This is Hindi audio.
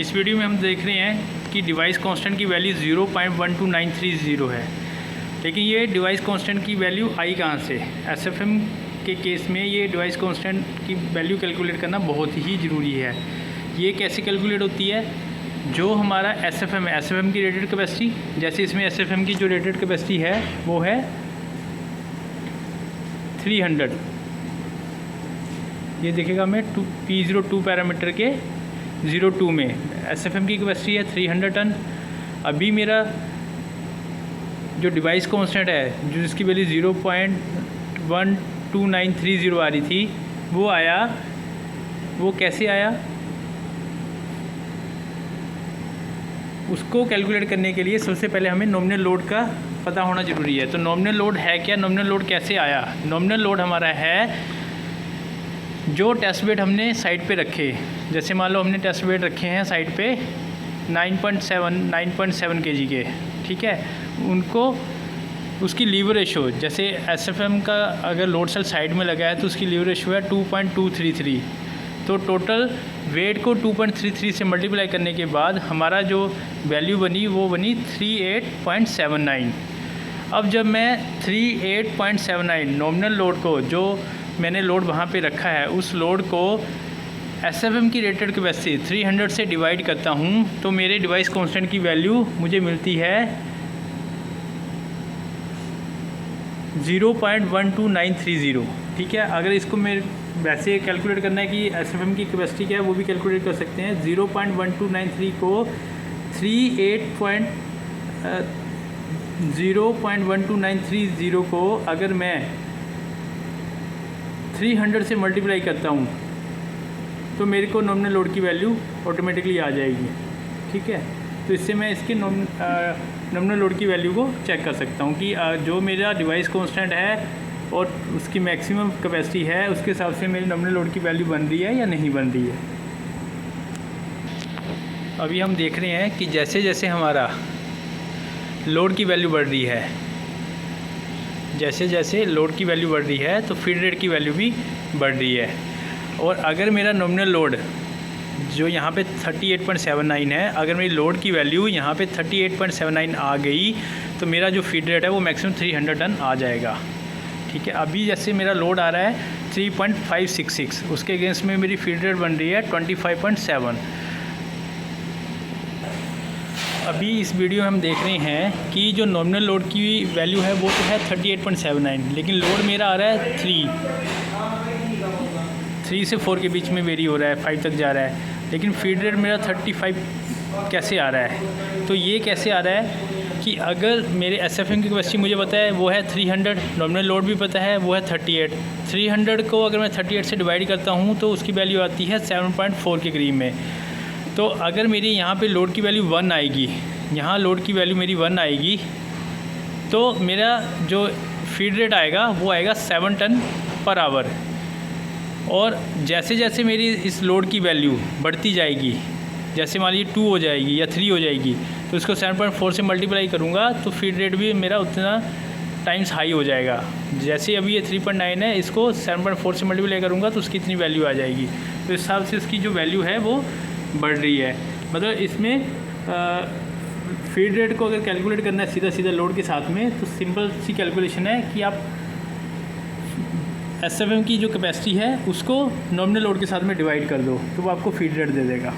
इस वीडियो में हम देख रहे हैं कि डिवाइस कांस्टेंट की वैल्यू 0.12930 है, लेकिन ये डिवाइस कांस्टेंट की वैल्यू आई कहाँ से। एसएफएम के केस में ये डिवाइस कांस्टेंट की वैल्यू कैलकुलेट करना बहुत ही ज़रूरी है। ये कैसे कैलकुलेट होती है, जो हमारा एसएफएम है, एसएफएम की रेटेड कैपेसिटी, जैसे इसमें एसएफएम की जो रेटेड कैपेसिटी है वो है 300। ये देखेगा मैं P02 पैरामीटर के 02 में एसएफएम की कैपेसिटी है 300 टन। अभी मेरा जो डिवाइस कांस्टेंट है, जो जिसकी वैल्यू 0.12930 आ रही थी, वो आया। वो कैसे आया, उसको कैलकुलेट करने के लिए सबसे पहले हमें नॉमिनल लोड का पता होना ज़रूरी है। तो नॉमिनल लोड है क्या, नॉमिनल लोड कैसे आया। नॉमिनल लोड हमारा है जो टेस्ट बेड हमने साइड पे रखे। जैसे मान लो हमने टेस्ट बेड रखे हैं साइड पे 9.7 kg के, ठीक है। उनको उसकी लीवर रेशो, जैसे एसएफएम का अगर लोड सेल साइड में लगा है तो उसकी लीवर रेशो है 2.233। तो टोटल वेट को 2.33 से मल्टीप्लाई करने के बाद हमारा जो वैल्यू बनी वो बनी 38.79। अब जब मैं 38.79 नॉमिनल लोड को, जो मैंने लोड वहाँ पे रखा है, उस लोड को एसएफएम की रेटेड कैपेसिटी 300 से डिवाइड करता हूँ, तो मेरे डिवाइस कांस्टेंट की वैल्यू मुझे मिलती है 0.12930, ठीक है। अगर इसको मैं वैसे कैलकुलेट करना है कि एसएफएम की कैपेसिटी क्या है, वो भी कैलकुलेट कर सकते हैं। 0.1293 को 0.12930 को अगर मैं 300 से मल्टीप्लाई करता हूँ तो मेरे को नॉमिनल लोड की वैल्यू ऑटोमेटिकली आ जाएगी, ठीक है। तो इससे मैं इसके नॉमिनल लोड की वैल्यू को चेक कर सकता हूँ कि जो मेरा डिवाइस कांस्टेंट है और उसकी मैक्सिमम कैपेसिटी है, उसके हिसाब से मेरी नॉमिनल लोड की वैल्यू बन रही है या नहीं बन रही है। अभी हम देख रहे हैं कि जैसे जैसे हमारा लोड की वैल्यू बढ़ रही है, जैसे जैसे लोड की वैल्यू बढ़ रही है तो फीड रेट की वैल्यू भी बढ़ रही है। और अगर मेरा नॉमिनल लोड जो यहाँ पे 38.79 है, अगर मेरी लोड की वैल्यू यहाँ पे 38.79 आ गई तो मेरा जो फीड रेट है वो मैक्सिमम 300 टन आ जाएगा, ठीक है। अभी जैसे मेरा लोड आ रहा है 3.566, उसके अगेंस्ट में मेरी फीड रेट बन रही है 25.7। अभी इस वीडियो में हम देख रहे हैं कि जो नॉमिनल लोड की वैल्यू है वो तो है 38.79, लेकिन लोड मेरा आ रहा है 3 से 4 के बीच में वेरी हो रहा है, 5 तक जा रहा है, लेकिन फीड रेट मेरा 35 कैसे आ रहा है। तो ये कैसे आ रहा है कि अगर मेरे एसएफएम की कैपेसिटी मुझे पता है वो है 300, नॉमिनल लोड भी पता है वो है 38। 300 को अगर मैं 38 से डिवाइड करता हूँ तो उसकी वैल्यू आती है 7.4 के करीब में। तो अगर मेरी यहाँ पे लोड की वैल्यू 1 आएगी, यहाँ लोड की वैल्यू मेरी 1 आएगी, तो मेरा जो फीड रेट आएगा वो आएगा 7 टन पर आवर। और जैसे जैसे मेरी इस लोड की वैल्यू बढ़ती जाएगी, जैसे मान लीजिए 2 हो जाएगी या 3 हो जाएगी, तो इसको 7.4 से मल्टीप्लाई करूँगा तो फीड रेट भी मेरा उतना टाइम्स हाई हो जाएगा। जैसे अभी ये 3.9 है, इसको 7.4 से मल्टीप्लाई करूँगा तो उसकी इतनी वैल्यू आ जाएगी। तो इस हिसाब से उसकी जो वैल्यू है वो बढ़ रही है। मतलब इसमें फीड रेट को अगर कैलकुलेट करना है सीधा सीधा लोड के साथ में, तो सिंपल सी कैलकुलेशन है कि आप एसएफएम की जो कैपेसिटी है उसको नॉमिनल लोड के साथ में डिवाइड कर दो, तो वो आपको फीड रेट दे देगा।